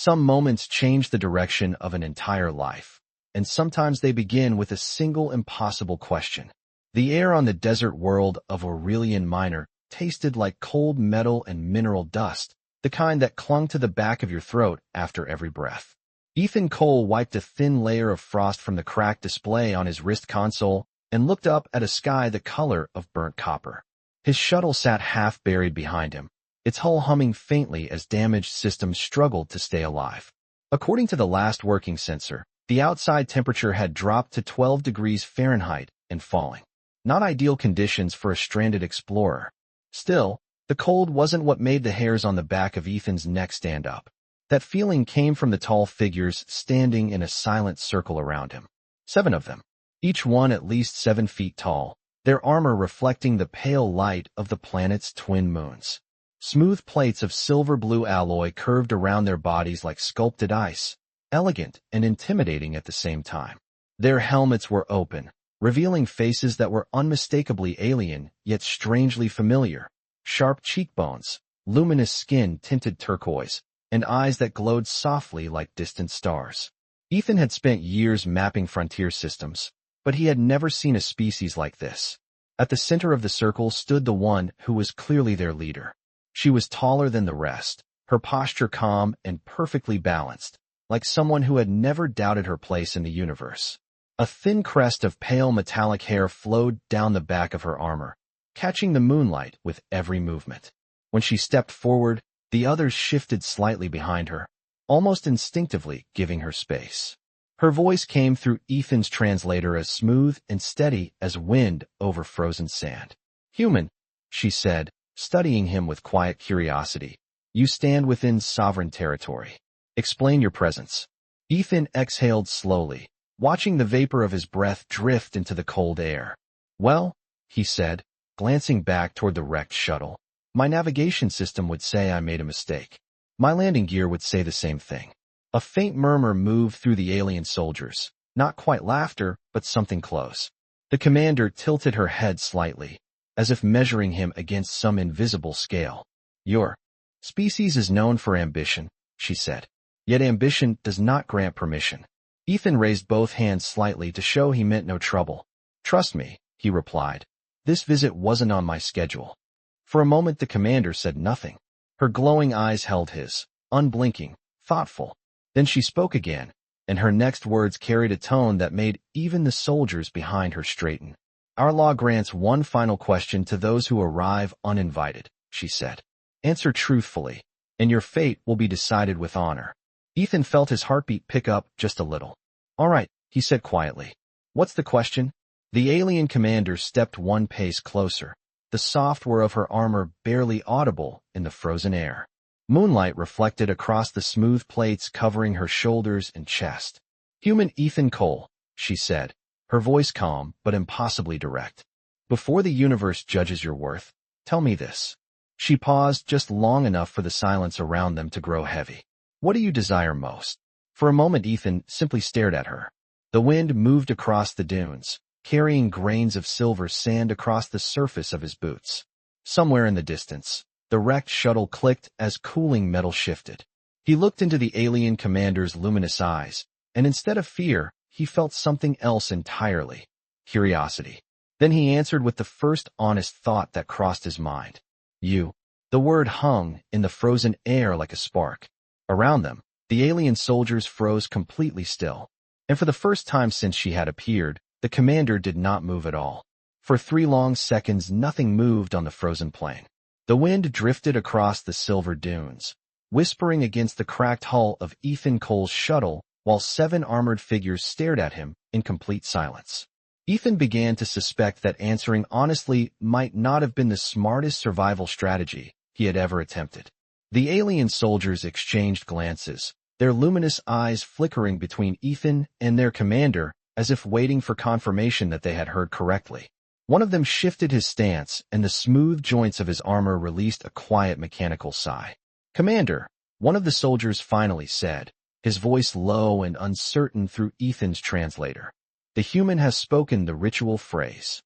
Some moments change the direction of an entire life, and sometimes they begin with a single impossible question. The air on the desert world of Aurelian Minor tasted like cold metal and mineral dust, the kind that clung to the back of your throat after every breath. Ethan Cole wiped a thin layer of frost from the cracked display on his wrist console and looked up at a sky the color of burnt copper. His shuttle sat half buried behind him, its hull humming faintly as damaged systems struggled to stay alive. According to the last working sensor, the outside temperature had dropped to 12 degrees Fahrenheit and falling. Not ideal conditions for a stranded explorer. Still, the cold wasn't what made the hairs on the back of Ethan's neck stand up. That feeling came from the tall figures standing in a silent circle around him. 7 of them, each one at least 7 feet tall, their armor reflecting the pale light of the planet's twin moons. Smooth plates of silver-blue alloy curved around their bodies like sculpted ice, elegant and intimidating at the same time. Their helmets were open, revealing faces that were unmistakably alien yet strangely familiar. Sharp cheekbones, luminous skin tinted turquoise, and eyes that glowed softly like distant stars. Ethan had spent years mapping frontier systems, but he had never seen a species like this. At the center of the circle stood the one who was clearly their leader. She was taller than the rest, her posture calm and perfectly balanced, like someone who had never doubted her place in the universe. A thin crest of pale metallic hair flowed down the back of her armor, catching the moonlight with every movement. When she stepped forward, the others shifted slightly behind her, almost instinctively giving her space. Her voice came through Ethan's translator as smooth and steady as wind over frozen sand. "Human," she said, studying him with quiet curiosity. "You stand within sovereign territory. Explain your presence." Ethan exhaled slowly, watching the vapor of his breath drift into the cold air. "Well," he said, glancing back toward the wrecked shuttle, "my navigation system would say I made a mistake. My landing gear would say the same thing." A faint murmur moved through the alien soldiers, not quite laughter, but something close. The commander tilted her head slightly, as if measuring him against some invisible scale. "Your species is known for ambition," she said. "Yet ambition does not grant permission." Ethan raised both hands slightly to show he meant no trouble. "Trust me," he replied. "This visit wasn't on my schedule." For a moment the commander said nothing. Her glowing eyes held his, unblinking, thoughtful. Then she spoke again, and her next words carried a tone that made even the soldiers behind her straighten. "Our law grants one final question to those who arrive uninvited," she said. "Answer truthfully, and your fate will be decided with honor." Ethan felt his heartbeat pick up just a little. "All right," he said quietly. "What's the question?" The alien commander stepped one pace closer, the soft whir of her armor barely audible in the frozen air. Moonlight reflected across the smooth plates covering her shoulders and chest. "Human Ethan Cole," she said, her voice calm but impossibly direct. "Before the universe judges your worth, tell me this." She paused just long enough for the silence around them to grow heavy. "What do you desire most?" For a moment Ethan simply stared at her. The wind moved across the dunes, carrying grains of silver sand across the surface of his boots. Somewhere in the distance, the wrecked shuttle clicked as cooling metal shifted. He looked into the alien commander's luminous eyes, and instead of fear, he felt something else entirely: curiosity. Then he answered with the first honest thought that crossed his mind. "You." The word hung in the frozen air like a spark. Around them, the alien soldiers froze completely still. And for the first time since she had appeared, the commander did not move at all. For 3 long seconds nothing moved on the frozen plain. The wind drifted across the silver dunes, whispering against the cracked hull of Ethan Cole's shuttle, while 7 armored figures stared at him in complete silence. Ethan began to suspect that answering honestly might not have been the smartest survival strategy he had ever attempted. The alien soldiers exchanged glances, their luminous eyes flickering between Ethan and their commander as if waiting for confirmation that they had heard correctly. One of them shifted his stance, and the smooth joints of his armor released a quiet mechanical sigh. "Commander," one of the soldiers finally said, his voice low and uncertain through Ethan's translator. "The human has spoken the ritual phrase."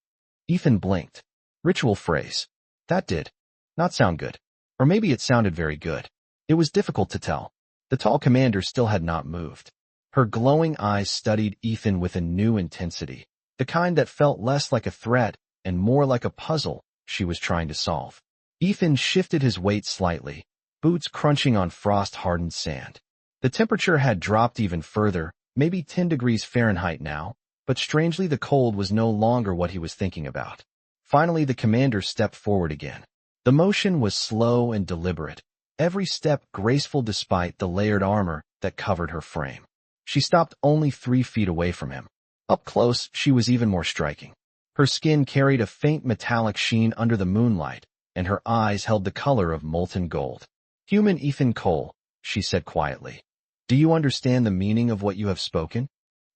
Ethan blinked. Ritual phrase. That did not sound good. Or maybe it sounded very good. It was difficult to tell. The tall commander still had not moved. Her glowing eyes studied Ethan with a new intensity, the kind that felt less like a threat and more like a puzzle she was trying to solve. Ethan shifted his weight slightly, boots crunching on frost-hardened sand. The temperature had dropped even further, maybe 10 degrees Fahrenheit now, but strangely the cold was no longer what he was thinking about. Finally, the commander stepped forward again. The motion was slow and deliberate, every step graceful despite the layered armor that covered her frame. She stopped only 3 feet away from him. Up close, she was even more striking. Her skin carried a faint metallic sheen under the moonlight, and her eyes held the color of molten gold. "Human Ethan Cole," she said quietly. "Do you understand the meaning of what you have spoken?"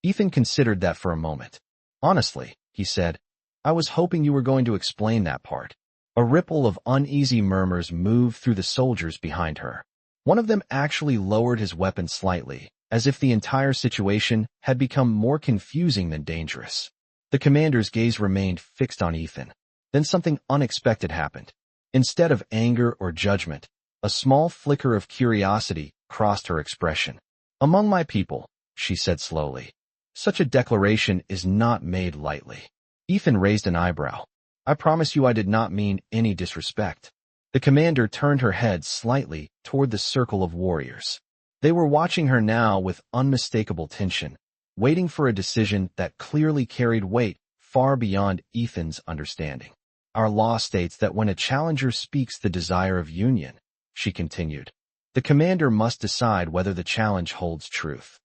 Ethan considered that for a moment. "Honestly," he said, "I was hoping you were going to explain that part." A ripple of uneasy murmurs moved through the soldiers behind her. One of them actually lowered his weapon slightly, as if the entire situation had become more confusing than dangerous. The commander's gaze remained fixed on Ethan. Then something unexpected happened. Instead of anger or judgment, a small flicker of curiosity crossed her expression. "Among my people," she said slowly, "such a declaration is not made lightly." Ethan raised an eyebrow. "I promise you I did not mean any disrespect." The commander turned her head slightly toward the circle of warriors. They were watching her now with unmistakable tension, waiting for a decision that clearly carried weight far beyond Ethan's understanding. "Our law states that when a challenger speaks the desire of union," she continued, "the commander must decide whether the challenge holds truth."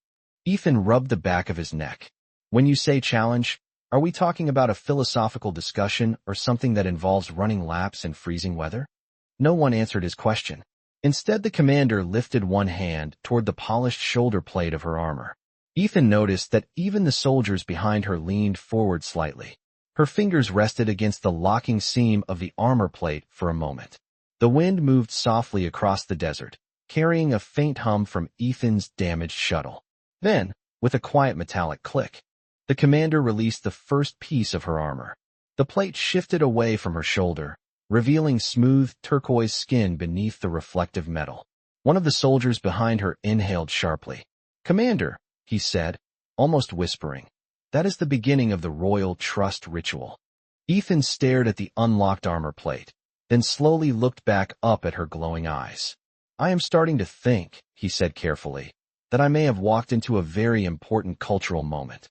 Ethan rubbed the back of his neck. "When you say challenge, are we talking about a philosophical discussion or something that involves running laps in freezing weather?" No one answered his question. Instead, the commander lifted one hand toward the polished shoulder plate of her armor. Ethan noticed that even the soldiers behind her leaned forward slightly. Her fingers rested against the locking seam of the armor plate for a moment. The wind moved softly across the desert, carrying a faint hum from Ethan's damaged shuttle. Then, with a quiet metallic click, the commander released the first piece of her armor. The plate shifted away from her shoulder, revealing smooth turquoise skin beneath the reflective metal. One of the soldiers behind her inhaled sharply. "Commander," he said, almost whispering, "that is the beginning of the royal trust ritual." Ethan stared at the unlocked armor plate, then slowly looked back up at her glowing eyes. "I am starting to think," he said carefully, "that I may have walked into a very important cultural moment."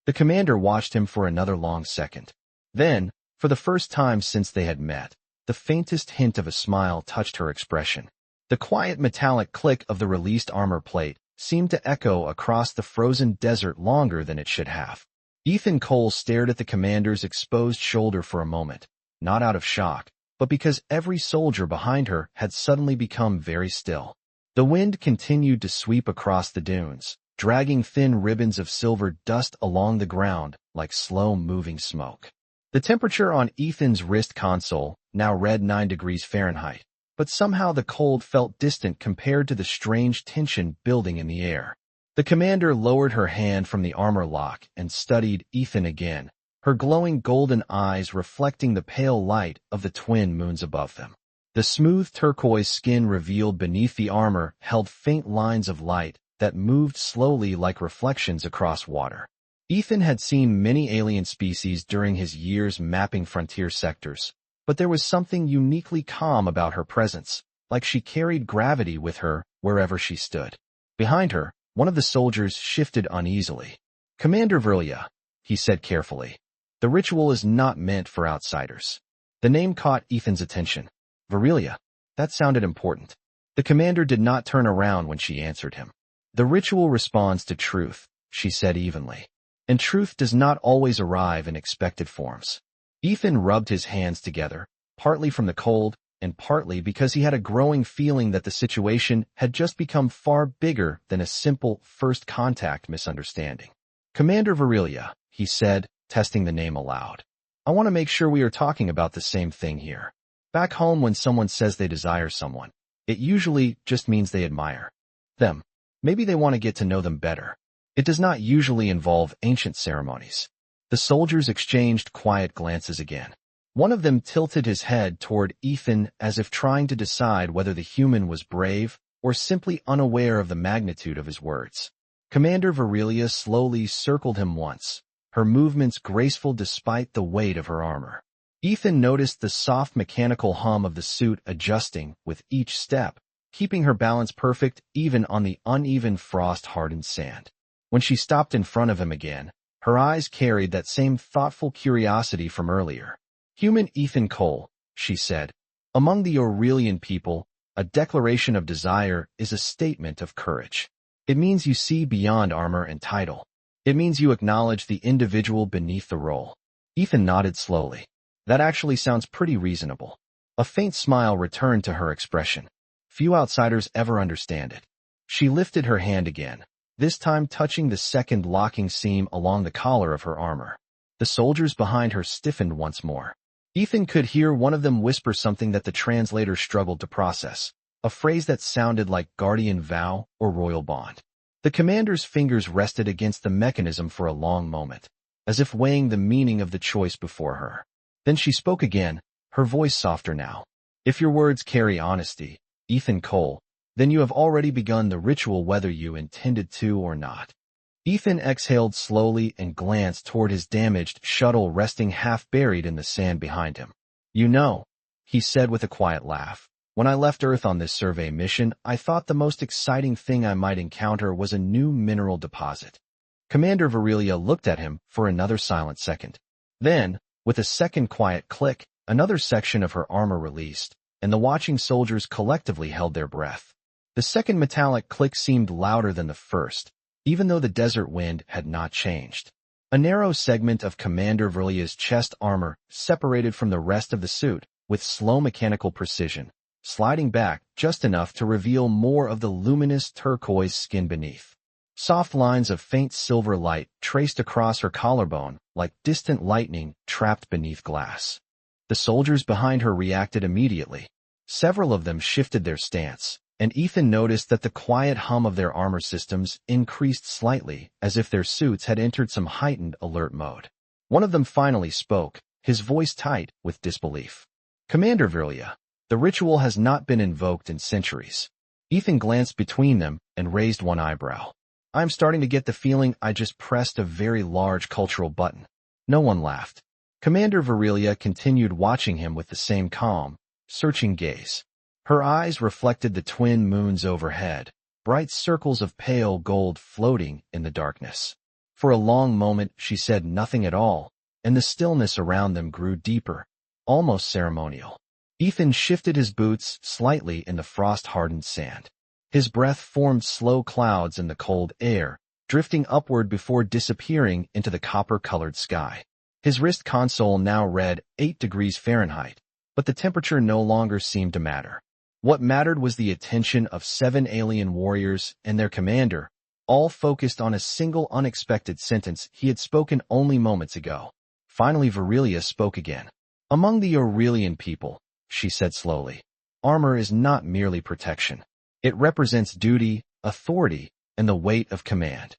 The commander watched him for another long second. Then, for the first time since they had met, the faintest hint of a smile touched her expression. The quiet metallic click of the released armor plate seemed to echo across the frozen desert longer than it should have. Ethan Cole stared at the commander's exposed shoulder for a moment, not out of shock, but because every soldier behind her had suddenly become very still. The wind continued to sweep across the dunes, dragging thin ribbons of silver dust along the ground like slow-moving smoke. The temperature on Ethan's wrist console now read 9 degrees Fahrenheit, but somehow the cold felt distant compared to the strange tension building in the air. The commander lowered her hand from the armor lock and studied Ethan again, her glowing golden eyes reflecting the pale light of the twin moons above them. The smooth turquoise skin revealed beneath the armor held faint lines of light that moved slowly like reflections across water. Ethan had seen many alien species during his years mapping frontier sectors, but there was something uniquely calm about her presence, like she carried gravity with her wherever she stood. Behind her, one of the soldiers shifted uneasily. "Commander Verlia," he said carefully, "the ritual is not meant for outsiders." The name caught Ethan's attention. "Verlia." That sounded important. The commander did not turn around when she answered him. "The ritual responds to truth," she said evenly. "And truth does not always arrive in expected forms." Ethan rubbed his hands together, partly from the cold, and partly because he had a growing feeling that the situation had just become far bigger than a simple first contact misunderstanding. "Commander Verilia," he said, testing the name aloud. "I want to make sure we are talking about the same thing here. Back home, when someone says they desire someone, it usually just means they admire them. Maybe they want to get to know them better. It does not usually involve ancient ceremonies." The soldiers exchanged quiet glances again. One of them tilted his head toward Ethan as if trying to decide whether the human was brave or simply unaware of the magnitude of his words. Commander Virelia slowly circled him once, her movements graceful despite the weight of her armor. Ethan noticed the soft mechanical hum of the suit adjusting with each step, keeping her balance perfect even on the uneven frost-hardened sand. When she stopped in front of him again, her eyes carried that same thoughtful curiosity from earlier. "Human Ethan Cole," she said, "among the Aurelian people, a declaration of desire is a statement of courage. It means you see beyond armor and title. It means you acknowledge the individual beneath the role." Ethan nodded slowly. "That actually sounds pretty reasonable." A faint smile returned to her expression. "Few outsiders ever understand it." She lifted her hand again, this time touching the second locking seam along the collar of her armor. The soldiers behind her stiffened once more. Ethan could hear one of them whisper something that the translator struggled to process, a phrase that sounded like guardian vow or royal bond. The commander's fingers rested against the mechanism for a long moment, as if weighing the meaning of the choice before her. Then she spoke again, her voice softer now. "If your words carry honesty, Ethan Cole, then you have already begun the ritual whether you intended to or not." Ethan exhaled slowly and glanced toward his damaged shuttle resting half-buried in the sand behind him. "You know," he said with a quiet laugh, "when I left Earth on this survey mission, I thought the most exciting thing I might encounter was a new mineral deposit." Commander Virelia looked at him for another silent second. Then, with a second quiet click, another section of her armor released, and the watching soldiers collectively held their breath. The second metallic click seemed louder than the first, even though the desert wind had not changed. A narrow segment of Commander Virelia's chest armor separated from the rest of the suit with slow mechanical precision, sliding back just enough to reveal more of the luminous turquoise skin beneath. Soft lines of faint silver light traced across her collarbone like distant lightning trapped beneath glass. The soldiers behind her reacted immediately. Several of them shifted their stance, and Ethan noticed that the quiet hum of their armor systems increased slightly, as if their suits had entered some heightened alert mode. One of them finally spoke, his voice tight with disbelief. "Commander Virelia, the ritual has not been invoked in centuries." Ethan glanced between them and raised one eyebrow. "I'm starting to get the feeling I just pressed a very large cultural button." No one laughed. Commander Virelia continued watching him with the same calm, searching gaze. Her eyes reflected the twin moons overhead, bright circles of pale gold floating in the darkness. For a long moment she said nothing at all, and the stillness around them grew deeper, almost ceremonial. Ethan shifted his boots slightly in the frost-hardened sand. His breath formed slow clouds in the cold air, drifting upward before disappearing into the copper-colored sky. His wrist console now read 8 degrees Fahrenheit, but the temperature no longer seemed to matter. What mattered was the attention of 7 alien warriors and their commander, all focused on a single unexpected sentence he had spoken only moments ago. Finally Virelia spoke again. "Among the Aurelian people," she said slowly, "armor is not merely protection. It represents duty, authority, and the weight of command."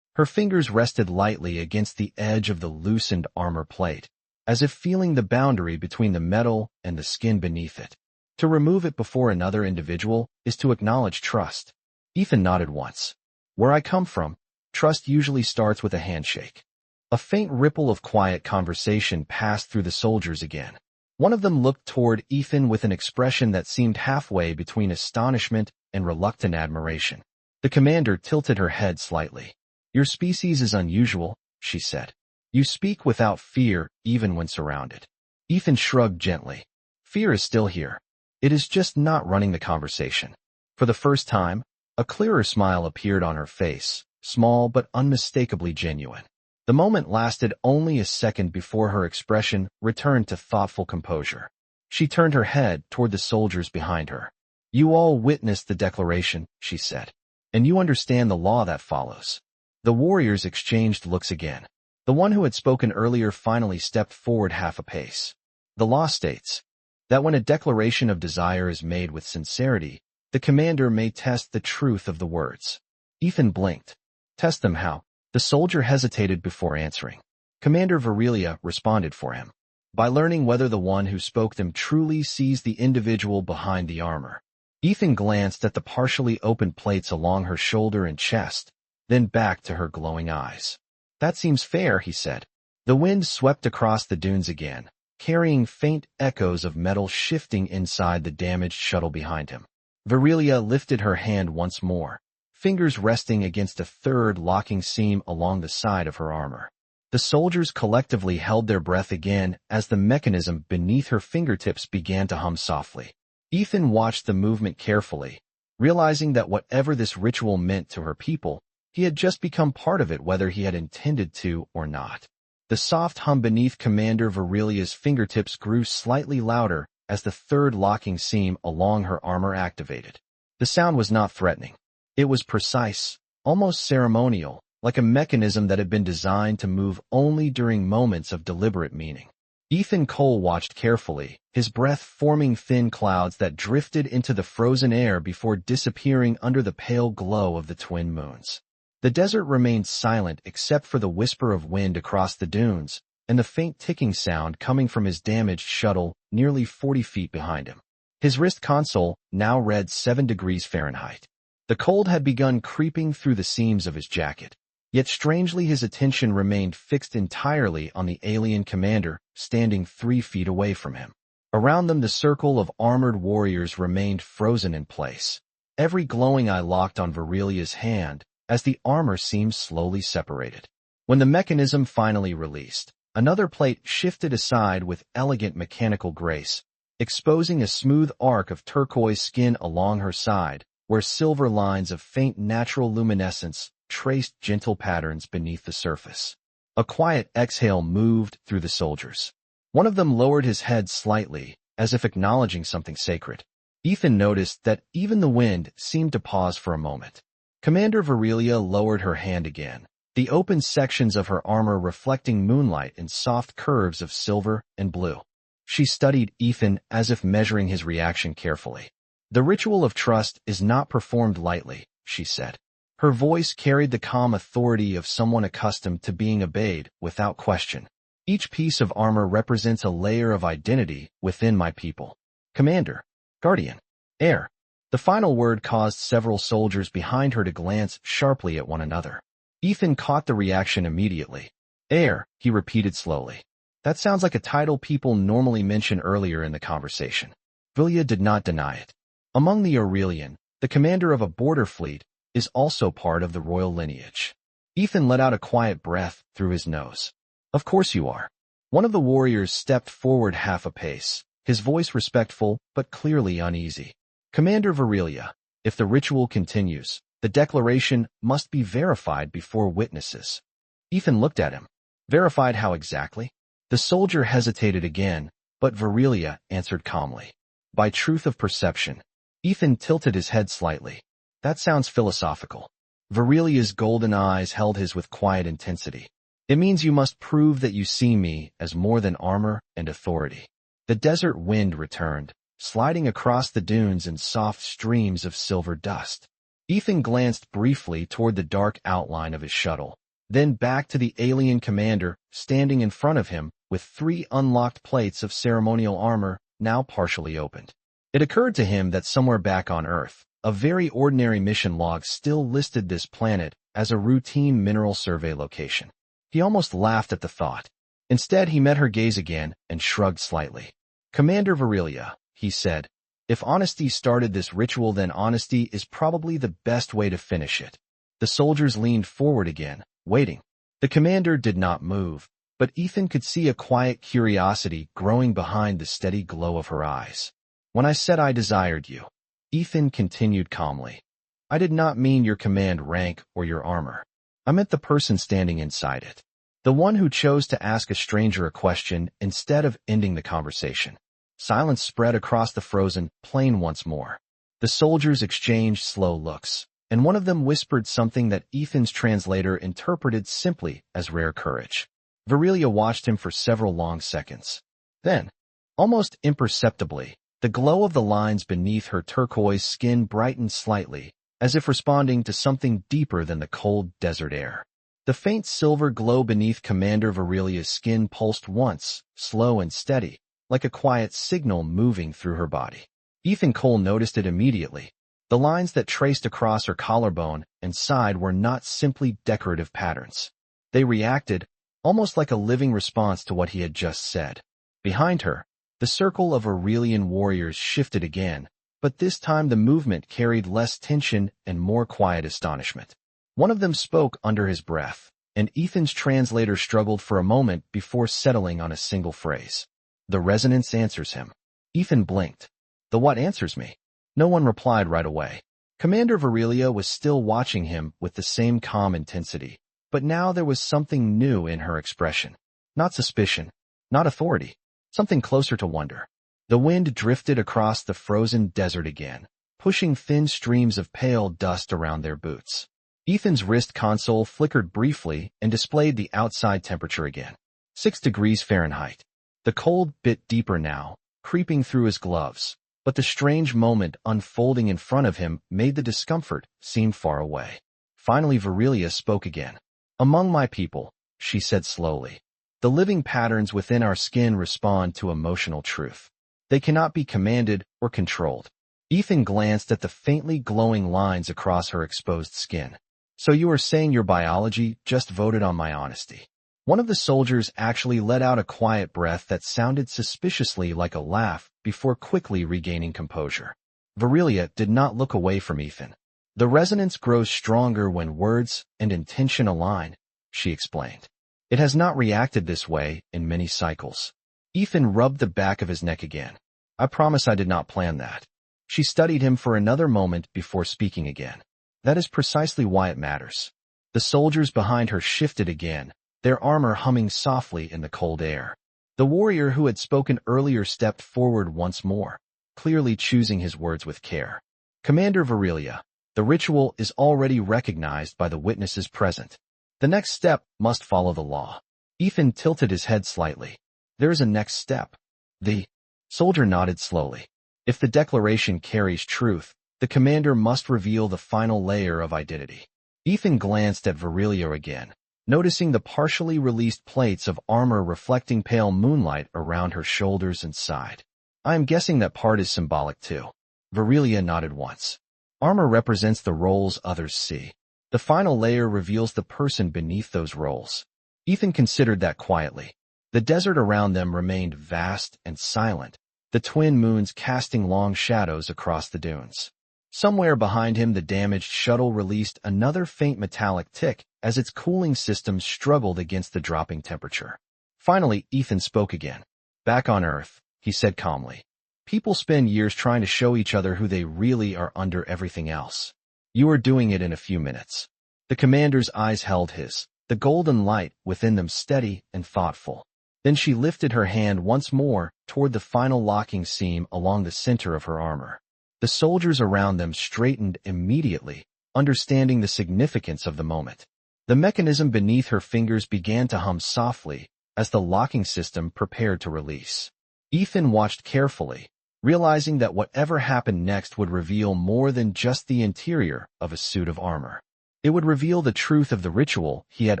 Her fingers rested lightly against the edge of the loosened armor plate, as if feeling the boundary between the metal and the skin beneath it. To remove it before another individual is to acknowledge trust. Ethan nodded once. "Where I come from, trust usually starts with a handshake." A faint ripple of quiet conversation passed through the soldiers again. One of them looked toward Ethan with an expression that seemed halfway between astonishment and reluctant admiration. The commander tilted her head slightly. "Your species is unusual," she said. "You speak without fear even when surrounded." Ethan shrugged gently. "Fear is still here. It is just not running the conversation." For the first time, a clearer smile appeared on her face, small but unmistakably genuine. The moment lasted only a second before her expression returned to thoughtful composure. She turned her head toward the soldiers behind her. "You all witnessed the declaration," she said, "and you understand the law that follows." The warriors exchanged looks again. The one who had spoken earlier finally stepped forward half a pace. "The law states that when a declaration of desire is made with sincerity, the commander may test the truth of the words." Ethan blinked. "Test them how?" The soldier hesitated before answering. Commander Virelia responded for him. "By learning whether the one who spoke them truly sees the individual behind the armor." Ethan glanced at the partially opened plates along her shoulder and chest, then back to her glowing eyes. "That seems fair," he said. The wind swept across the dunes again, carrying faint echoes of metal shifting inside the damaged shuttle behind him. Virilia lifted her hand once more, fingers resting against a third locking seam along the side of her armor. The soldiers collectively held their breath again as the mechanism beneath her fingertips began to hum softly. Ethan watched the movement carefully, realizing that whatever this ritual meant to her people, he had just become part of it whether he had intended to or not. The soft hum beneath Commander Virilia's fingertips grew slightly louder as the third locking seam along her armor activated. The sound was not threatening. It was precise, almost ceremonial, like a mechanism that had been designed to move only during moments of deliberate meaning. Ethan Cole watched carefully, his breath forming thin clouds that drifted into the frozen air before disappearing under the pale glow of the twin moons. The desert remained silent except for the whisper of wind across the dunes and the faint ticking sound coming from his damaged shuttle nearly 40 feet behind him. His wrist console now read 7 degrees Fahrenheit. The cold had begun creeping through the seams of his jacket. Yet strangely his attention remained fixed entirely on the alien commander standing 3 feet away from him. Around them the circle of armored warriors remained frozen in place. Every glowing eye locked on Virilia's hand as the armor seemed slowly separated. When the mechanism finally released, another plate shifted aside with elegant mechanical grace, exposing a smooth arc of turquoise skin along her side, where silver lines of faint natural luminescence traced gentle patterns beneath the surface. A quiet exhale moved through the soldiers. One of them lowered his head slightly, as if acknowledging something sacred. Ethan noticed that even the wind seemed to pause for a moment. Commander Virilia lowered her hand again, the open sections of her armor reflecting moonlight in soft curves of silver and blue. She studied Ethan as if measuring his reaction carefully. "The ritual of trust is not performed lightly," she said. Her voice carried the calm authority of someone accustomed to being obeyed without question. "Each piece of armor represents a layer of identity within my people. Commander, Guardian, Heir." The final word caused several soldiers behind her to glance sharply at one another. Ethan caught the reaction immediately. "Heir," he repeated slowly. "That sounds like a title people normally mention earlier in the conversation." Vilya did not deny it. Among the Aurelian, the commander of a border fleet is also part of the royal lineage. Ethan let out a quiet breath through his nose. "Of course you are." One of the warriors stepped forward half a pace, his voice respectful but clearly uneasy. "Commander Virilia, if the ritual continues, the declaration must be verified before witnesses." Ethan looked at him. "Verified how exactly?" The soldier hesitated again, but Virilia answered calmly. "By truth of perception." Ethan tilted his head slightly. "That sounds philosophical." Virilia's golden eyes held his with quiet intensity. "It means you must prove that you see me as more than armor and authority." The desert wind returned, sliding across the dunes in soft streams of silver dust. Ethan glanced briefly toward the dark outline of his shuttle, then back to the alien commander standing in front of him with 3 unlocked plates of ceremonial armor now partially opened. It occurred to him that somewhere back on Earth, a very ordinary mission log still listed this planet as a routine mineral survey location. He almost laughed at the thought. Instead, he met her gaze again and shrugged slightly. "Commander Virilia," he said, "if honesty started this ritual, then honesty is probably the best way to finish it." The soldiers leaned forward again, waiting. The commander did not move, but Ethan could see a quiet curiosity growing behind the steady glow of her eyes. "When I said I desired you," Ethan continued calmly, "I did not mean your command rank or your armor. I meant the person standing inside it. The one who chose to ask a stranger a question instead of ending the conversation." Silence spread across the frozen plain once more. The soldiers exchanged slow looks, and one of them whispered something that Ethan's translator interpreted simply as rare courage. Virilia watched him for several long seconds. Then, almost imperceptibly, the glow of the lines beneath her turquoise skin brightened slightly, as if responding to something deeper than the cold desert air. The faint silver glow beneath Commander Virilia's skin pulsed once, slow and steady, like a quiet signal moving through her body. Ethan Cole noticed it immediately. The lines that traced across her collarbone and side were not simply decorative patterns. They reacted, almost like a living response to what he had just said. Behind her, the circle of Aurelian warriors shifted again, but this time the movement carried less tension and more quiet astonishment. One of them spoke under his breath, and Ethan's translator struggled for a moment before settling on a single phrase. The resonance answers him. Ethan blinked. The what answers me? No one replied right away. Commander Virilia was still watching him with the same calm intensity, but now there was something new in her expression. Not suspicion, not authority, something closer to wonder. The wind drifted across the frozen desert again, pushing thin streams of pale dust around their boots. Ethan's wrist console flickered briefly and displayed the outside temperature again. 6 degrees Fahrenheit. The cold bit deeper now, creeping through his gloves, but the strange moment unfolding in front of him made the discomfort seem far away. Finally Virilia spoke again. Among my people, she said slowly, the living patterns within our skin respond to emotional truth. They cannot be commanded or controlled. Ethan glanced at the faintly glowing lines across her exposed skin. So you are saying your biology just voted on my honesty? One of the soldiers actually let out a quiet breath that sounded suspiciously like a laugh before quickly regaining composure. Virilia did not look away from Ethan. The resonance grows stronger when words and intention align, she explained. It has not reacted this way in many cycles. Ethan rubbed the back of his neck again. I promise I did not plan that. She studied him for another moment before speaking again. That is precisely why it matters. The soldiers behind her shifted again, their armor humming softly in the cold air. The warrior who had spoken earlier stepped forward once more, clearly choosing his words with care. Commander Virilia, the ritual is already recognized by the witnesses present. The next step must follow the law. Ethan tilted his head slightly. There is a next step. The soldier nodded slowly. If the declaration carries truth, the commander must reveal the final layer of identity. Ethan glanced at Virilia again, noticing the partially released plates of armor reflecting pale moonlight around her shoulders and side. I am guessing that part is symbolic too. Virilia nodded once. Armor represents the roles others see. The final layer reveals the person beneath those roles. Ethan considered that quietly. The desert around them remained vast and silent, the twin moons casting long shadows across the dunes. Somewhere behind him the damaged shuttle released another faint metallic tick as its cooling system struggled against the dropping temperature. Finally, Ethan spoke again. Back on Earth, he said calmly. People spend years trying to show each other who they really are under everything else. You are doing it in a few minutes. The commander's eyes held his, the golden light within them steady and thoughtful. Then she lifted her hand once more toward the final locking seam along the center of her armor. The soldiers around them straightened immediately, understanding the significance of the moment. The mechanism beneath her fingers began to hum softly as the locking system prepared to release. Ethan watched carefully, realizing that whatever happened next would reveal more than just the interior of a suit of armor. It would reveal the truth of the ritual he had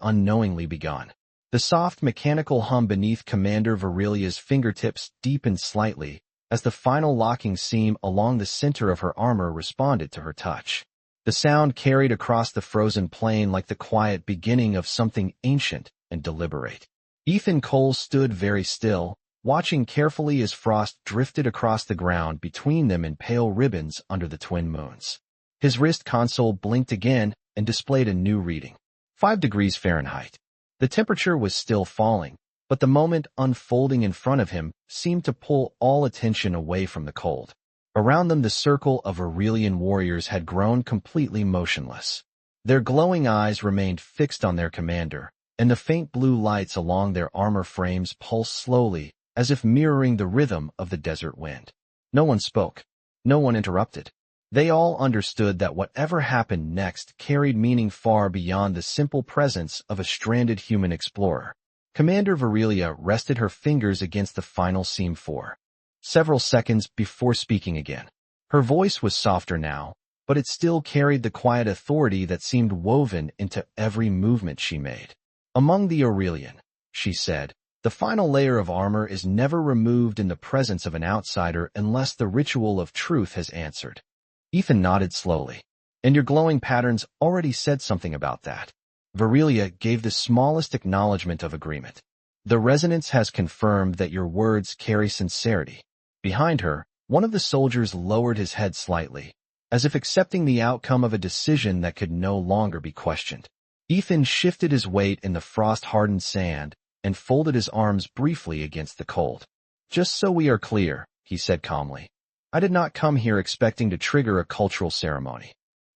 unknowingly begun. The soft mechanical hum beneath Commander Virilia's fingertips deepened slightly as the final locking seam along the center of her armor responded to her touch. The sound carried across the frozen plain like the quiet beginning of something ancient and deliberate. Ethan Cole stood very still, watching carefully as frost drifted across the ground between them in pale ribbons under the twin moons. His wrist console blinked again and displayed a new reading. 5 degrees Fahrenheit. The temperature was still falling, but the moment unfolding in front of him seemed to pull all attention away from the cold. Around them the circle of Aurelian warriors had grown completely motionless. Their glowing eyes remained fixed on their commander, and the faint blue lights along their armor frames pulsed slowly, as if mirroring the rhythm of the desert wind. No one spoke. No one interrupted. They all understood that whatever happened next carried meaning far beyond the simple presence of a stranded human explorer. Commander Virilia rested her fingers against the final seam for several seconds before speaking again. Her voice was softer now, but it still carried the quiet authority that seemed woven into every movement she made. Among the Aurelian, she said, The final layer of armor is never removed in the presence of an outsider unless the ritual of truth has answered. Ethan nodded slowly. And your glowing patterns already said something about that. Virilia gave the smallest acknowledgement of agreement. The resonance has confirmed that your words carry sincerity. Behind her, one of the soldiers lowered his head slightly, as if accepting the outcome of a decision that could no longer be questioned. Ethan shifted his weight in the frost-hardened sand and folded his arms briefly against the cold. Just so we are clear, he said calmly, I did not come here expecting to trigger a cultural ceremony.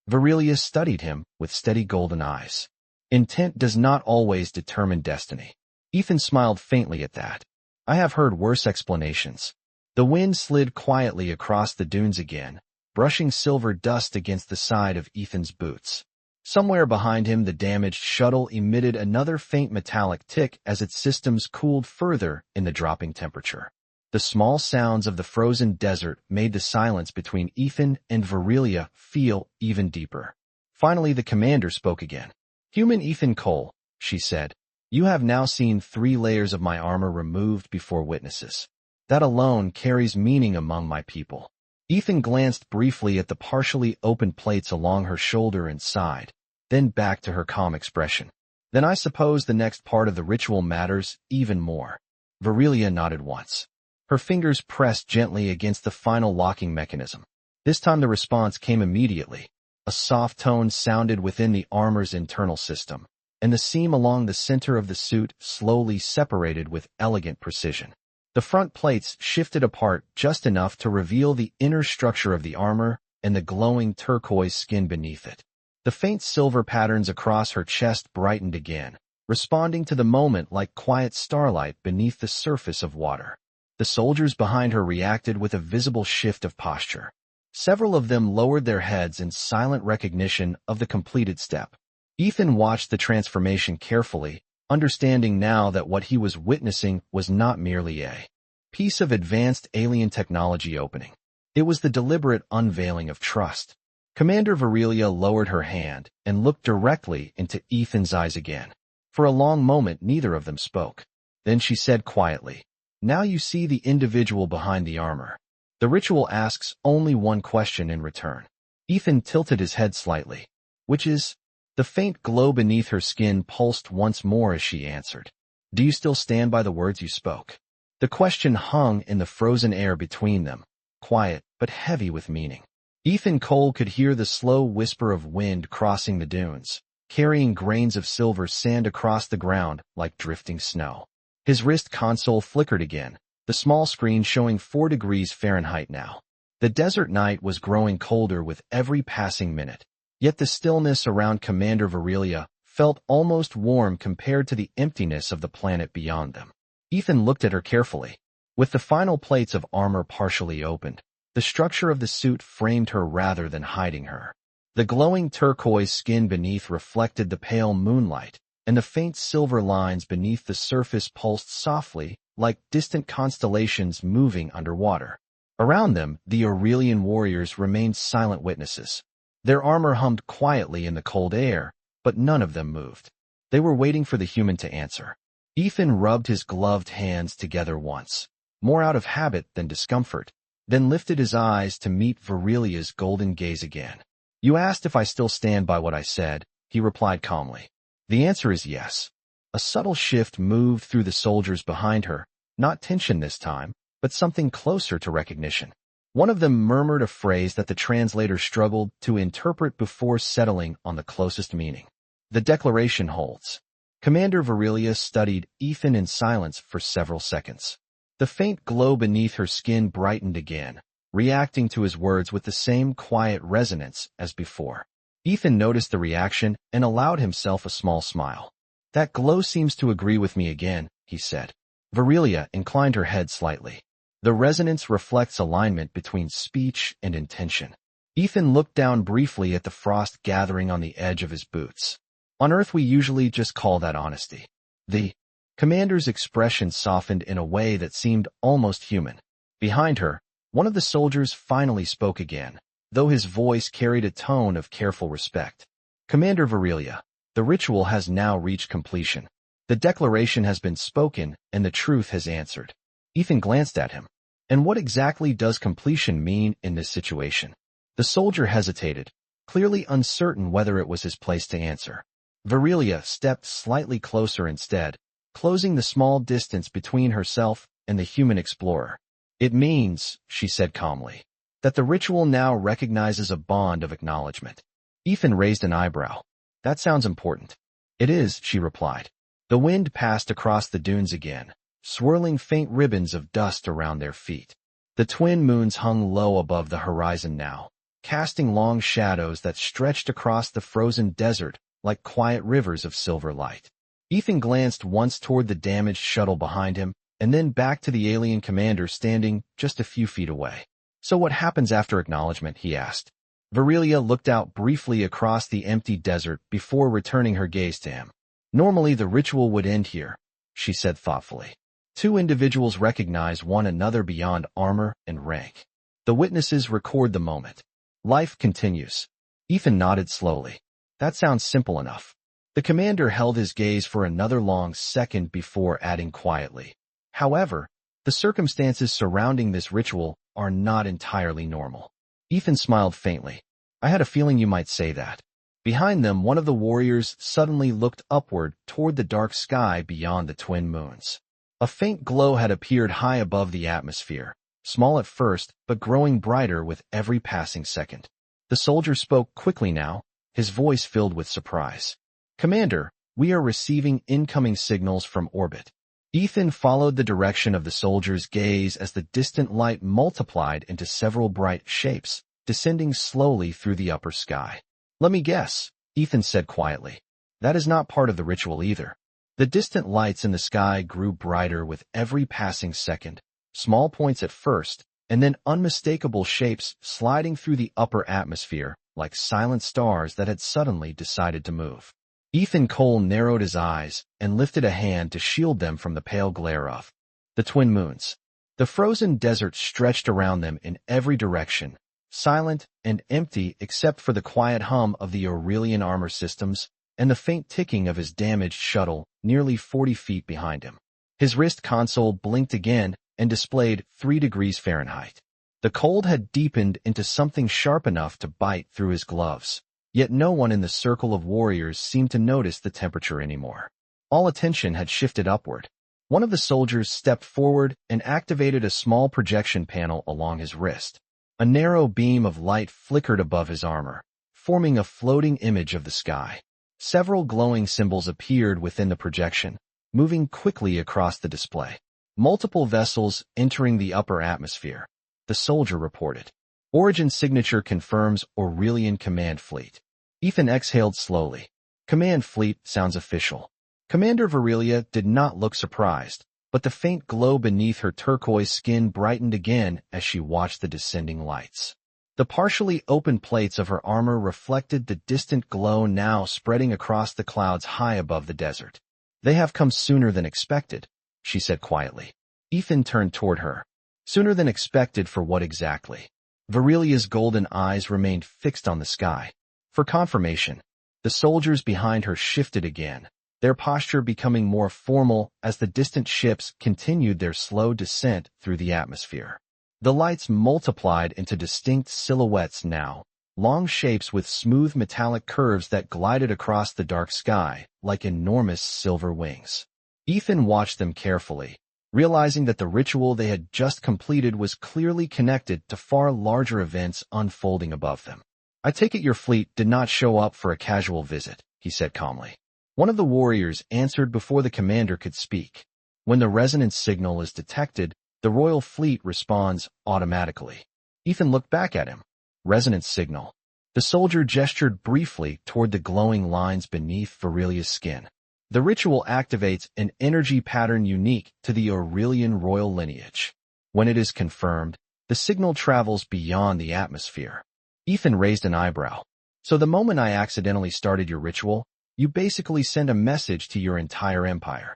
Virilia studied him with steady golden eyes. Intent does not always determine destiny. Ethan smiled faintly at that. I have heard worse explanations. The wind slid quietly across the dunes again, brushing silver dust against the side of Ethan's boots. Somewhere behind him, the damaged shuttle emitted another faint metallic tick as its systems cooled further in the dropping temperature. The small sounds of the frozen desert made the silence between Ethan and Virilia feel even deeper. Finally, the commander spoke again. Human Ethan Cole, she said, you have now seen 3 layers of my armor removed before witnesses. That alone carries meaning among my people. Ethan glanced briefly at the partially open plates along her shoulder and sighed, then back to her calm expression. Then I suppose the next part of the ritual matters even more. Virilia nodded once. Her fingers pressed gently against the final locking mechanism. This time the response came immediately. A soft tone sounded within the armor's internal system, and the seam along the center of the suit slowly separated with elegant precision. The front plates shifted apart just enough to reveal the inner structure of the armor and the glowing turquoise skin beneath it. The faint silver patterns across her chest brightened again, responding to the moment like quiet starlight beneath the surface of water. The soldiers behind her reacted with a visible shift of posture. Several of them lowered their heads in silent recognition of the completed step. Ethan watched the transformation carefully, understanding now that what he was witnessing was not merely a piece of advanced alien technology opening. It was the deliberate unveiling of trust. Commander Virilia lowered her hand and looked directly into Ethan's eyes again. For a long moment, neither of them spoke. Then she said quietly, now you see the individual behind the armor. The ritual asks only one question in return. Ethan tilted his head slightly. Which is? The faint glow beneath her skin pulsed once more as she answered. Do you still stand by the words you spoke? The question hung in the frozen air between them, quiet but heavy with meaning. Ethan Cole could hear the slow whisper of wind crossing the dunes, carrying grains of silver sand across the ground like drifting snow. His wrist console flickered again, the small screen showing 4 degrees Fahrenheit now. The desert night was growing colder with every passing minute. Yet the stillness around Commander Virilia felt almost warm compared to the emptiness of the planet beyond them. Ethan looked at her carefully. With the final plates of armor partially opened, the structure of the suit framed her rather than hiding her. The glowing turquoise skin beneath reflected the pale moonlight, and the faint silver lines beneath the surface pulsed softly, like distant constellations moving underwater. Around them, the Aurelian warriors remained silent witnesses. Their armor hummed quietly in the cold air, but none of them moved. They were waiting for the human to answer. Ethan rubbed his gloved hands together once, more out of habit than discomfort, then lifted his eyes to meet Virilia's golden gaze again. You asked if I still stand by what I said, he replied calmly. The answer is yes. A subtle shift moved through the soldiers behind her, not tension this time, but something closer to recognition. One of them murmured a phrase that the translator struggled to interpret before settling on the closest meaning. The declaration holds. Commander Virilia studied Ethan in silence for several seconds. The faint glow beneath her skin brightened again, reacting to his words with the same quiet resonance as before. Ethan noticed the reaction and allowed himself a small smile. That glow seems to agree with me again, he said. Virilia inclined her head slightly. The resonance reflects alignment between speech and intention. Ethan looked down briefly at the frost gathering on the edge of his boots. On Earth we usually just call that honesty. The commander's expression softened in a way that seemed almost human. Behind her, one of the soldiers finally spoke again, though his voice carried a tone of careful respect. Commander Virilia, the ritual has now reached completion. The declaration has been spoken, and the truth has answered. Ethan glanced at him. And what exactly does completion mean in this situation? The soldier hesitated, clearly uncertain whether it was his place to answer. Virilia stepped slightly closer instead, closing the small distance between herself and the human explorer. It means, she said calmly, that the ritual now recognizes a bond of acknowledgement. Ethan raised an eyebrow. That sounds important. It is, she replied. The wind passed across the dunes again, swirling faint ribbons of dust around their feet. The twin moons hung low above the horizon now, casting long shadows that stretched across the frozen desert like quiet rivers of silver light. Ethan glanced once toward the damaged shuttle behind him, and then back to the alien commander standing just a few feet away. So what happens after acknowledgement, he asked. Virilia looked out briefly across the empty desert before returning her gaze to him. Normally the ritual would end here, she said thoughtfully. Two individuals recognize one another beyond armor and rank. The witnesses record the moment. Life continues. Ethan nodded slowly. That sounds simple enough. The commander held his gaze for another long second before adding quietly. However, the circumstances surrounding this ritual are not entirely normal. Ethan smiled faintly. I had a feeling you might say that. Behind them, one of the warriors suddenly looked upward toward the dark sky beyond the twin moons. A faint glow had appeared high above the atmosphere, small at first, but growing brighter with every passing second. The soldier spoke quickly now, his voice filled with surprise. Commander, we are receiving incoming signals from orbit. Ethan followed the direction of the soldier's gaze as the distant light multiplied into several bright shapes, descending slowly through the upper sky. Let me guess, Ethan said quietly. That is not part of the ritual either. The distant lights in the sky grew brighter with every passing second, small points at first, and then unmistakable shapes sliding through the upper atmosphere like silent stars that had suddenly decided to move. Ethan Cole narrowed his eyes and lifted a hand to shield them from the pale glare of the twin moons. The frozen desert stretched around them in every direction, silent and empty except for the quiet hum of the Aurelian armor systems and the faint ticking of his damaged shuttle nearly 40 feet behind him. His wrist console blinked again and displayed 3 degrees Fahrenheit. The cold had deepened into something sharp enough to bite through his gloves, yet no one in the circle of warriors seemed to notice the temperature anymore. All attention had shifted upward. One of the soldiers stepped forward and activated a small projection panel along his wrist. A narrow beam of light flickered above his armor, forming a floating image of the sky. Several glowing symbols appeared within the projection, moving quickly across the display. Multiple vessels entering the upper atmosphere, the soldier reported. Origin signature confirms Aurelian Command Fleet. Ethan exhaled slowly. Command Fleet sounds official. Commander Virilia did not look surprised, but the faint glow beneath her turquoise skin brightened again as she watched the descending lights. The partially open plates of her armor reflected the distant glow now spreading across the clouds high above the desert. They have come sooner than expected, she said quietly. Ethan turned toward her. Sooner than expected for what exactly? Virilia's golden eyes remained fixed on the sky. For confirmation, the soldiers behind her shifted again, their posture becoming more formal as the distant ships continued their slow descent through the atmosphere. The lights multiplied into distinct silhouettes now, long shapes with smooth metallic curves that glided across the dark sky like enormous silver wings. Ethan watched them carefully, realizing that the ritual they had just completed was clearly connected to far larger events unfolding above them. I take it your fleet did not show up for a casual visit, he said calmly. One of the warriors answered before the commander could speak. When the resonance signal is detected, the royal fleet responds automatically. Ethan looked back at him. Resonance signal. The soldier gestured briefly toward the glowing lines beneath Virilia's skin. The ritual activates an energy pattern unique to the Aurelian royal lineage. When it is confirmed, the signal travels beyond the atmosphere. Ethan raised an eyebrow. So the moment I accidentally started your ritual, you basically send a message to your entire empire.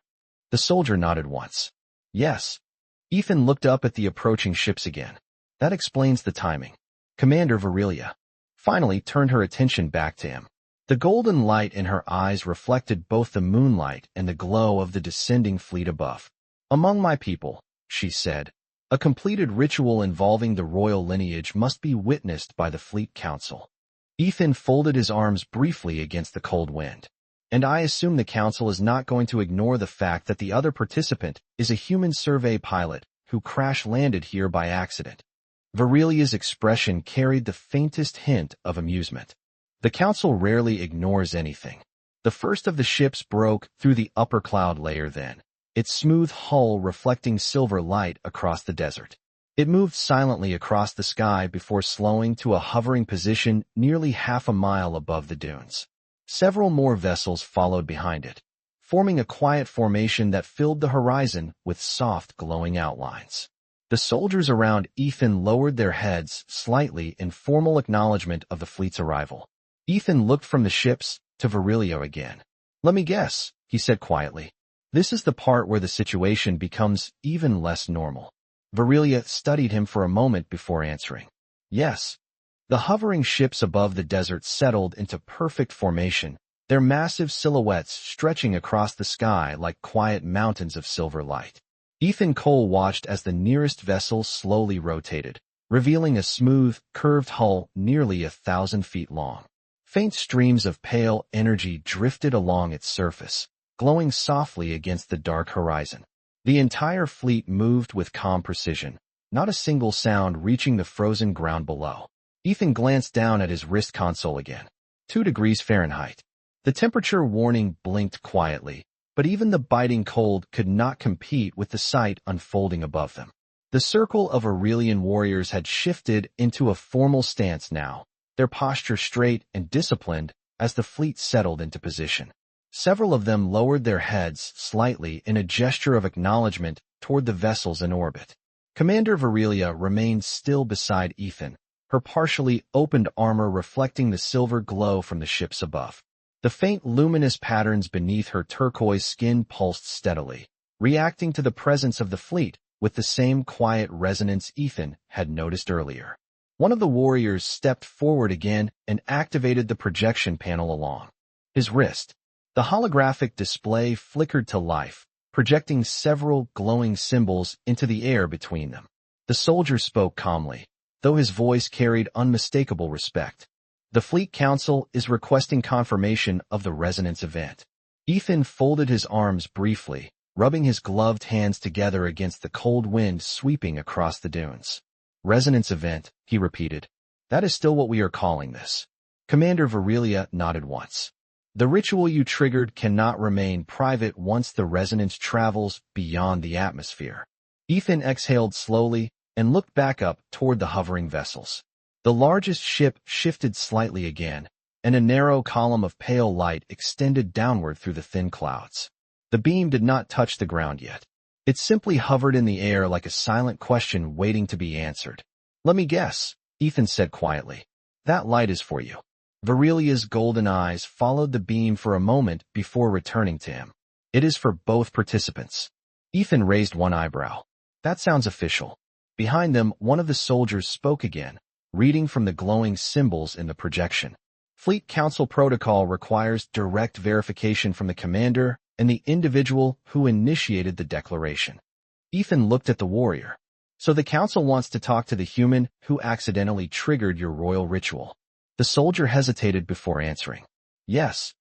The soldier nodded once. Yes. Ethan looked up at the approaching ships again. That explains the timing. Commander Virilia finally turned her attention back to him. The golden light in her eyes reflected both the moonlight and the glow of the descending fleet above. "Among my people," she said, "a completed ritual involving the royal lineage must be witnessed by the fleet council." Ethan folded his arms briefly against the cold wind. "And I assume the council is not going to ignore the fact that the other participant is a human survey pilot who crash-landed here by accident." Virelia's expression carried the faintest hint of amusement. "The council rarely ignores anything." The first of the ships broke through the upper cloud layer then, its smooth hull reflecting silver light across the desert. It moved silently across the sky before slowing to a hovering position nearly half a mile above the dunes. Several more vessels followed behind it, forming a quiet formation that filled the horizon with soft, glowing outlines. The soldiers around Ethan lowered their heads slightly in formal acknowledgement of the fleet's arrival. Ethan looked from the ships to Virelia again. "Let me guess," he said quietly. "This is the part where the situation becomes even less normal." Virelia studied him for a moment before answering. "Yes." The hovering ships above the desert settled into perfect formation, their massive silhouettes stretching across the sky like quiet mountains of silver light. Ethan Cole watched as the nearest vessel slowly rotated, revealing a smooth, curved hull nearly 1,000 feet long. Faint streams of pale energy drifted along its surface, glowing softly against the dark horizon. The entire fleet moved with calm precision, not a single sound reaching the frozen ground below. Ethan glanced down at his wrist console again. 2 degrees Fahrenheit. The temperature warning blinked quietly, but even the biting cold could not compete with the sight unfolding above them. The circle of Aurelian warriors had shifted into a formal stance now, their posture straight and disciplined as the fleet settled into position. Several of them lowered their heads slightly in a gesture of acknowledgement toward the vessels in orbit. Commander Virelia remained still beside Ethan, her partially opened armor reflecting the silver glow from the ships above. The faint luminous patterns beneath her turquoise skin pulsed steadily, reacting to the presence of the fleet with the same quiet resonance Ethan had noticed earlier. One of the warriors stepped forward again and activated the projection panel along his wrist. The holographic display flickered to life, projecting several glowing symbols into the air between them. The soldier spoke calmly, though his voice carried unmistakable respect. "The Fleet Council is requesting confirmation of the resonance event." Ethan folded his arms briefly, rubbing his gloved hands together against the cold wind sweeping across the dunes. "Resonance event," he repeated. "That is still what we are calling this." Commander Virelia nodded once. "The ritual you triggered cannot remain private once the resonance travels beyond the atmosphere." Ethan exhaled slowly and looked back up toward the hovering vessels. The largest ship shifted slightly again, and a narrow column of pale light extended downward through the thin clouds. The beam did not touch the ground yet. It simply hovered in the air like a silent question waiting to be answered. "Let me guess," Ethan said quietly. "That light is for you." Virelia's golden eyes followed the beam for a moment before returning to him. "It is for both participants." Ethan raised one eyebrow. "That sounds official." Behind them, one of the soldiers spoke again, reading from the glowing symbols in the projection. "Fleet Council protocol requires direct verification from the commander and the individual who initiated the declaration." Ethan looked at the warrior. "So the council wants to talk to the human who accidentally triggered your royal ritual?" The soldier hesitated before answering. "Yes."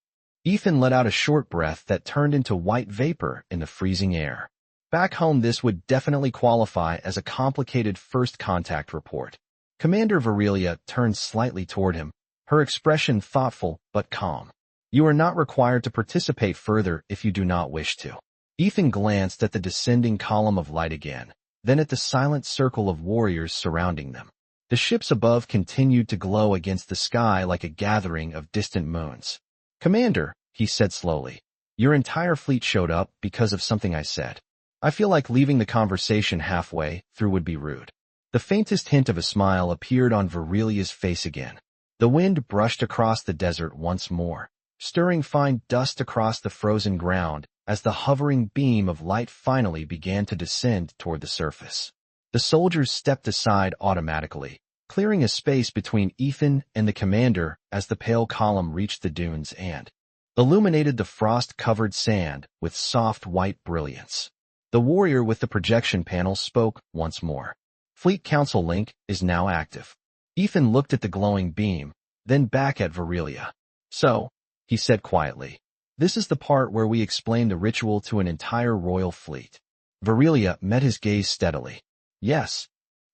Ethan let out a short breath that turned into white vapor in the freezing air. Back home, this would definitely qualify as a complicated first contact report. Commander Virelia turned slightly toward him, her expression thoughtful but calm. "You are not required to participate further if you do not wish to." Ethan glanced at the descending column of light again, then at the silent circle of warriors surrounding them. The ships above continued to glow against the sky like a gathering of distant moons. "Commander," he said slowly, "your entire fleet showed up because of something I said. I feel like leaving the conversation halfway through would be rude." The faintest hint of a smile appeared on Virelia's face again. The wind brushed across the desert once more, stirring fine dust across the frozen ground as the hovering beam of light finally began to descend toward the surface. The soldiers stepped aside automatically, clearing a space between Ethan and the commander as the pale column reached the dunes and illuminated the frost-covered sand with soft white brilliance. The warrior with the projection panel spoke once more. Fleet Council link is now active. Ethan looked at the glowing beam, then back at Virilia. So, he said quietly, this is the part where we explain the ritual to an entire royal fleet. Virilia met his gaze steadily. Yes.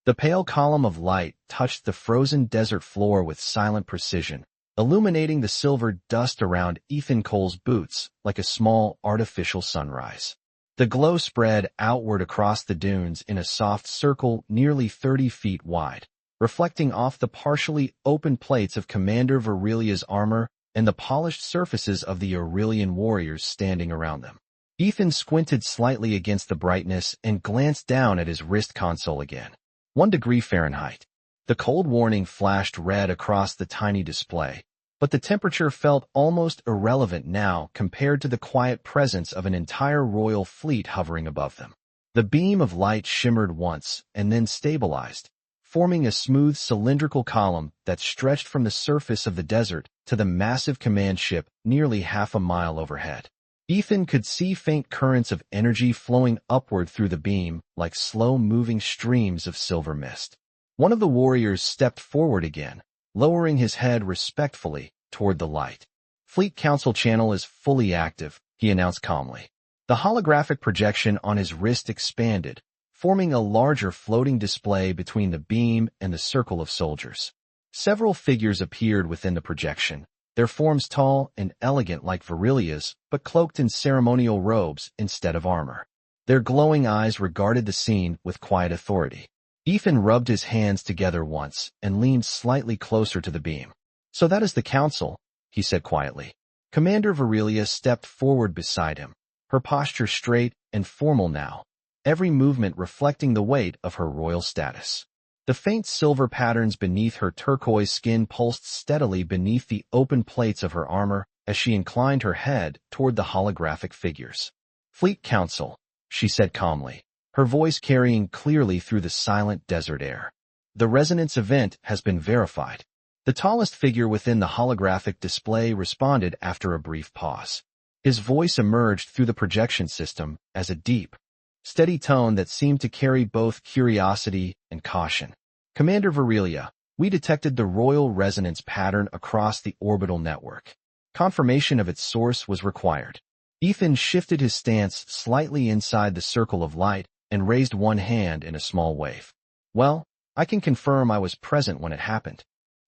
The pale column of light touched the frozen desert floor with silent precision, illuminating the silver dust around Ethan Cole's boots like a small artificial sunrise. The glow spread outward across the dunes in a soft circle nearly 30 feet wide, reflecting off the partially open plates of Commander Virilia's armor and the polished surfaces of the Aurelian warriors standing around them. Ethan squinted slightly against the brightness and glanced down at his wrist console again. 1 degree Fahrenheit. The cold warning flashed red across the tiny display, but the temperature felt almost irrelevant now compared to the quiet presence of an entire royal fleet hovering above them. The beam of light shimmered once and then stabilized, forming a smooth cylindrical column that stretched from the surface of the desert to the massive command ship nearly half a mile overhead. Ethan could see faint currents of energy flowing upward through the beam like slow-moving streams of silver mist. One of the warriors stepped forward again, lowering his head respectfully toward the light. Fleet Council channel is fully active, he announced calmly. The holographic projection on his wrist expanded, forming a larger floating display between the beam and the circle of soldiers. Several figures appeared within the projection, their forms tall and elegant like Virilia's, but cloaked in ceremonial robes instead of armor. Their glowing eyes regarded the scene with quiet authority. Ethan rubbed his hands together once and leaned slightly closer to the beam. So that is the council, he said quietly. Commander Virilia stepped forward beside him, her posture straight and formal now, every movement reflecting the weight of her royal status. The faint silver patterns beneath her turquoise skin pulsed steadily beneath the open plates of her armor as she inclined her head toward the holographic figures. Fleet Council, she said calmly, her voice carrying clearly through the silent desert air. The resonance event has been verified. The tallest figure within the holographic display responded after a brief pause. His voice emerged through the projection system as a deep, steady tone that seemed to carry both curiosity and caution. Commander Virilia, we detected the royal resonance pattern across the orbital network. Confirmation of its source was required. Ethan shifted his stance slightly inside the circle of light and raised one hand in a small wave. Well, I can confirm I was present when it happened.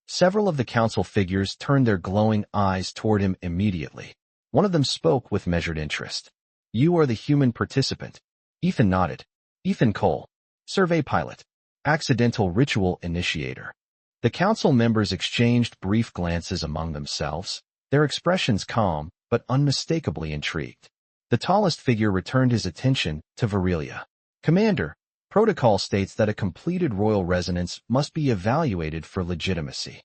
Several of the council figures turned their glowing eyes toward him immediately. One of them spoke with measured interest. You are the human participant. Ethan nodded. Ethan Cole, survey pilot, accidental ritual initiator. The council members exchanged brief glances among themselves, their expressions calm but unmistakably intrigued. The tallest figure returned his attention to Virilia. Commander, protocol states that a completed royal resonance must be evaluated for legitimacy.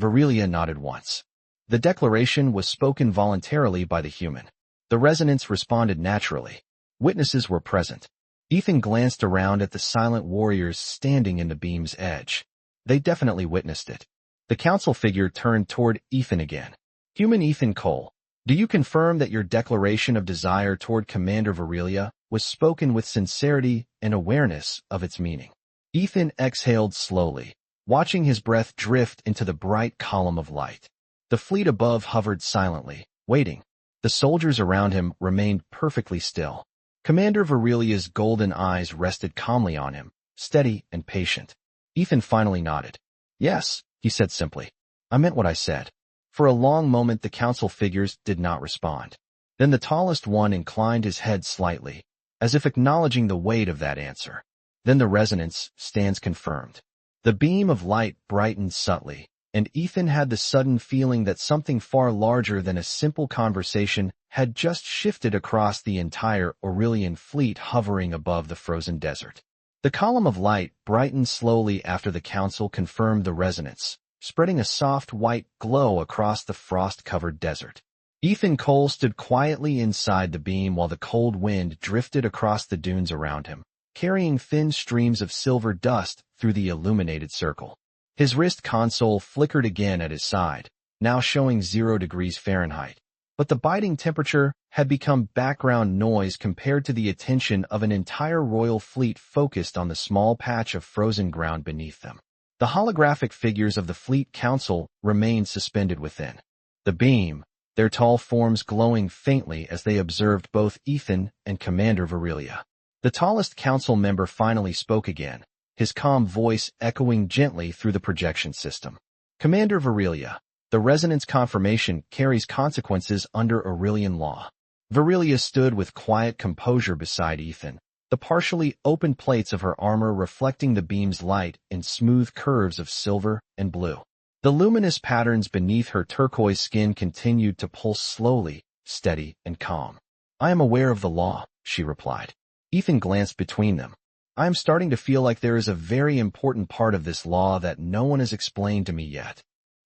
Virilia nodded once. The declaration was spoken voluntarily by the human. The resonance responded naturally. Witnesses were present. Ethan glanced around at the silent warriors standing in the beam's edge. They definitely witnessed it. The council figure turned toward Ethan again. Human Ethan Cole, do you confirm that your declaration of desire toward Commander Virilia was spoken with sincerity and awareness of its meaning? Ethan exhaled slowly, watching his breath drift into the bright column of light. The fleet above hovered silently, waiting. The soldiers around him remained perfectly still. Commander Virilia's golden eyes rested calmly on him, steady and patient. Ethan finally nodded. Yes, he said simply. I meant what I said. For a long moment the council figures did not respond. Then the tallest one inclined his head slightly, as if acknowledging the weight of that answer. Then the resonance stands confirmed. The beam of light brightened subtly, and Ethan had the sudden feeling that something far larger than a simple conversation had just shifted across the entire Aurelian fleet hovering above the frozen desert. The column of light brightened slowly after the council confirmed the resonance, spreading a soft white glow across the frost-covered desert. Ethan Cole stood quietly inside the beam while the cold wind drifted across the dunes around him, carrying thin streams of silver dust through the illuminated circle. His wrist console flickered again at his side, now showing 0 degrees Fahrenheit. But the biting temperature had become background noise compared to the attention of an entire royal fleet focused on the small patch of frozen ground beneath them. The holographic figures of the fleet council remained suspended within the beam, their tall forms glowing faintly as they observed both Ethan and Commander Virilia. The tallest council member finally spoke again, his calm voice echoing gently through the projection system. Commander Virilia, the resonance confirmation carries consequences under Aurelian law. Virilia stood with quiet composure beside Ethan, the partially open plates of her armor reflecting the beam's light in smooth curves of silver and blue. The luminous patterns beneath her turquoise skin continued to pulse slowly, steady, and calm. "I am aware of the law," she replied. Ethan glanced between them. "I am starting to feel like there is a very important part of this law that no one has explained to me yet."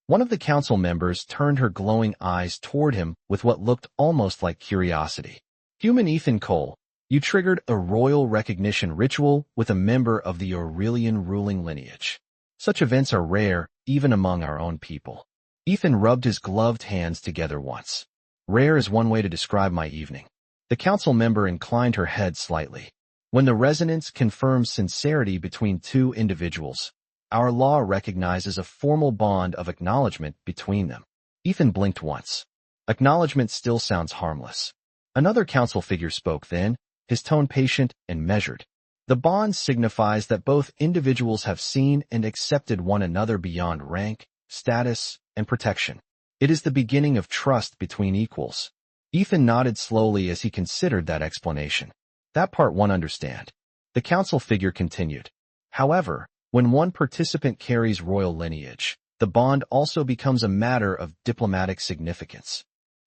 One of the council members turned her glowing eyes toward him with what looked almost like curiosity. "Human Ethan Cole, you triggered a royal recognition ritual with a member of the Aurelian ruling lineage. Such events are rare, even among our own people." Ethan rubbed his gloved hands together once. "Rare is one way to describe my evening." The council member inclined her head slightly. "When the resonance confirms sincerity between two individuals, our law recognizes a formal bond of acknowledgement between them." Ethan blinked once. Acknowledgement still sounds harmless. Another council figure spoke then, his tone patient and measured. "The bond signifies that both individuals have seen and accepted one another beyond rank, status, and protection. It is the beginning of trust between equals." Ethan nodded slowly as he considered that explanation. "That part one understand." The council figure continued. "However, when one participant carries royal lineage, the bond also becomes a matter of diplomatic significance."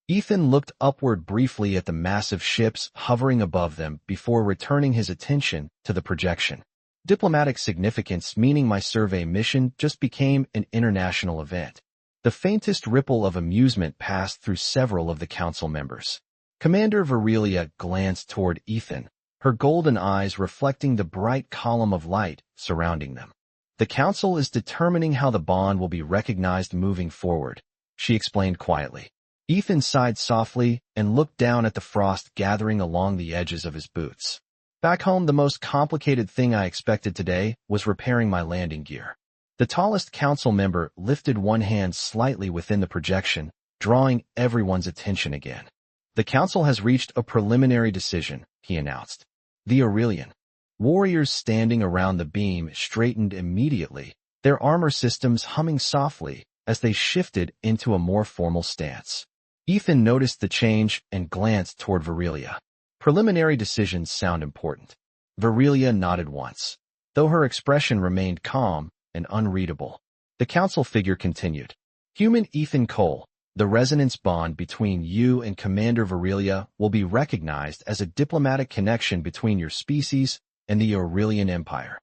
Ethan looked upward briefly at the massive ships hovering above them before returning his attention to the projection. "Diplomatic significance meaning my survey mission just became an international event." The faintest ripple of amusement passed through several of the council members. Commander Virilia glanced toward Ethan, her golden eyes reflecting the bright column of light surrounding them. "The council is determining how the bond will be recognized moving forward," she explained quietly. Ethan sighed softly and looked down at the frost gathering along the edges of his boots. "Back home, the most complicated thing I expected today was repairing my landing gear." The tallest council member lifted one hand slightly within the projection, drawing everyone's attention again. "The council has reached a preliminary decision," he announced. The Aurelian warriors standing around the beam straightened immediately, their armor systems humming softly as they shifted into a more formal stance. Ethan noticed the change and glanced toward Virilia. "Preliminary decisions sound important." Virilia nodded once, though her expression remained calm and unreadable. The council figure continued. "Human Ethan Cole, the resonance bond between you and Commander Virilia will be recognized as a diplomatic connection between your species and the Aurelian Empire."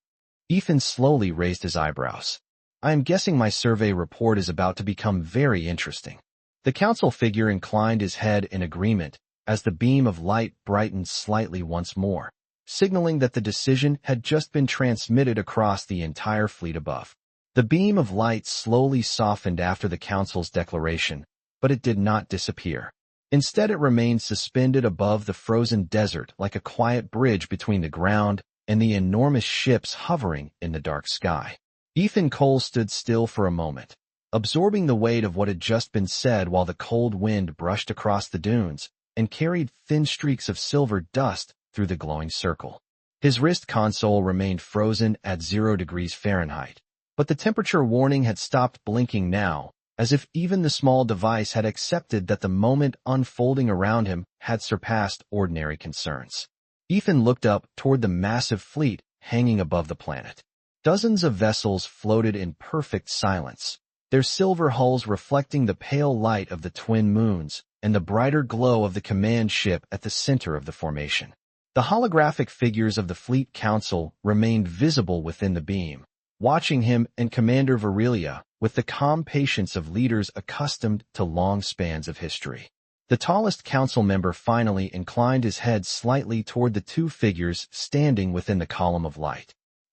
Ethan slowly raised his eyebrows. "I am guessing my survey report is about to become very interesting." The council figure inclined his head in agreement as the beam of light brightened slightly once more, signaling that the decision had just been transmitted across the entire fleet above. The beam of light slowly softened after the council's declaration, but it did not disappear. Instead, it remained suspended above the frozen desert like a quiet bridge between the ground and the enormous ships hovering in the dark sky. Ethan Cole stood still for a moment, absorbing the weight of what had just been said while the cold wind brushed across the dunes and carried thin streaks of silver dust through the glowing circle. His wrist console remained frozen at 0 degrees Fahrenheit, but the temperature warning had stopped blinking now, as if even the small device had accepted that the moment unfolding around him had surpassed ordinary concerns. Ethan looked up toward the massive fleet hanging above the planet. Dozens of vessels floated in perfect silence, their silver hulls reflecting the pale light of the twin moons and the brighter glow of the command ship at the center of the formation. The holographic figures of the fleet council remained visible within the beam, watching him and Commander Virilia with the calm patience of leaders accustomed to long spans of history. The tallest council member finally inclined his head slightly toward the two figures standing within the column of light.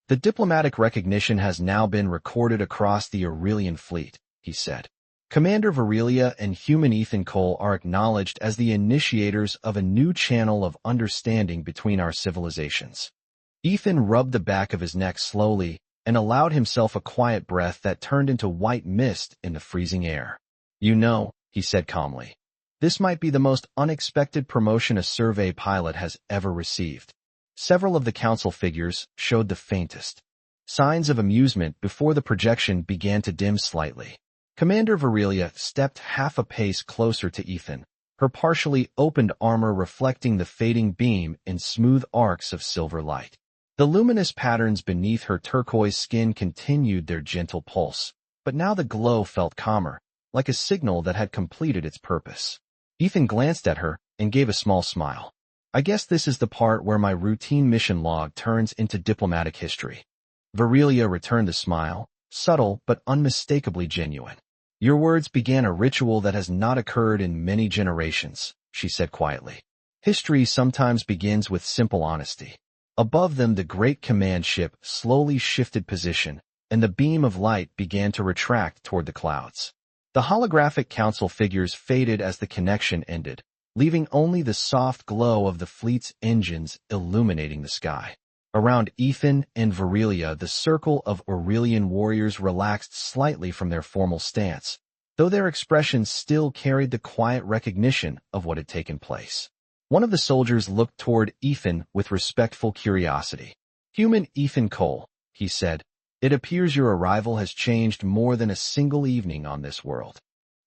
The diplomatic recognition has now been recorded across the Aurelian fleet, he said. Commander Virelia and human Ethan Cole are acknowledged as the initiators of a new channel of understanding between our civilizations. Ethan rubbed the back of his neck slowly and allowed himself a quiet breath that turned into white mist in the freezing air. You know, he said calmly, this might be the most unexpected promotion a survey pilot has ever received. Several of the council figures showed the faintest signs of amusement before the projection began to dim slightly. Commander Virelia stepped half a pace closer to Ethan, her partially opened armor reflecting the fading beam in smooth arcs of silver light. The luminous patterns beneath her turquoise skin continued their gentle pulse, but now the glow felt calmer, like a signal that had completed its purpose. Ethan glanced at her and gave a small smile. I guess this is the part where my routine mission log turns into diplomatic history. Virelia returned the smile, subtle but unmistakably genuine. Your words began a ritual that has not occurred in many generations, she said quietly. History sometimes begins with simple honesty. Above them the great command ship slowly shifted position, and the beam of light began to retract toward the clouds. The holographic council figures faded as the connection ended, leaving only the soft glow of the fleet's engines illuminating the sky. Around Ethan and Virelia, the circle of Aurelian warriors relaxed slightly from their formal stance, though their expressions still carried the quiet recognition of what had taken place. One of the soldiers looked toward Ethan with respectful curiosity. Human Ethan Cole, he said, it appears your arrival has changed more than a single evening on this world.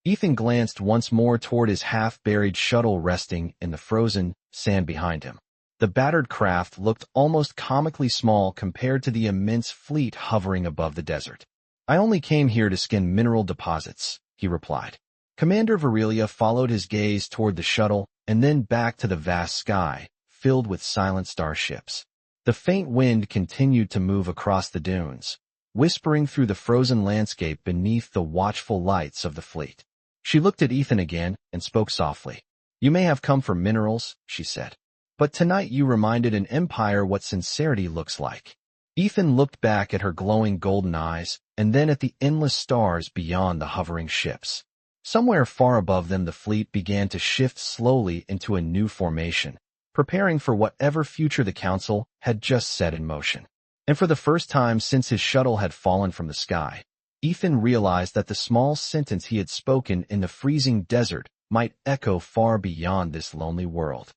Ethan glanced once more toward his half-buried shuttle resting in the frozen sand behind him. The battered craft looked almost comically small compared to the immense fleet hovering above the desert. I only came here to skin mineral deposits, he replied. Commander Virelia followed his gaze toward the shuttle and then back to the vast sky, filled with silent starships. The faint wind continued to move across the dunes, whispering through the frozen landscape beneath the watchful lights of the fleet. She looked at Ethan again and spoke softly. You may have come for minerals, she said, but tonight you reminded an empire what sincerity looks like. Ethan looked back at her glowing golden eyes and then at the endless stars beyond the hovering ships. Somewhere far above them the fleet began to shift slowly into a new formation, preparing for whatever future the council had just set in motion. And for the first time since his shuttle had fallen from the sky, Ethan realized that the small sentence he had spoken in the freezing desert might echo far beyond this lonely world.